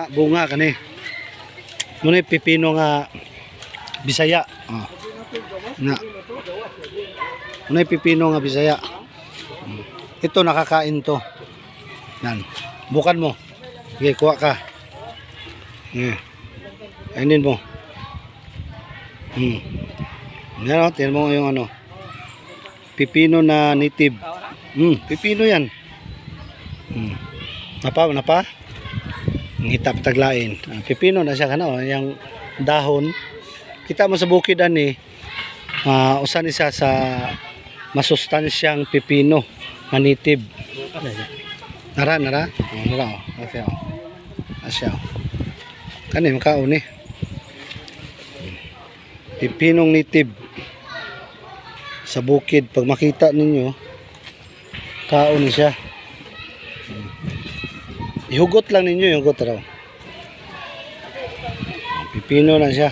Bunga kani. Muna pipino nga Bisaya. Oh. Na. Muna pipino nga Bisaya. Ito nakakain to. Nan. Bukan mo. Sige, kuha ka. Kainin mo. Yan o, tiyan mo yung ano. Pipino na native. Pipino yan. Napa? Hitap taglain. Pipino na siya kana o. Yung dahon. Kita mo sa bukid ani. Usan isa sa masustansyang pipino na native. Nara. Nara o. Asya o. Kanin makaon eh. Pipinong native sa bukid. Pag makita ninyo, kaon siya. Ihugot lang ninyo, ihugot raw. Pipino na siya.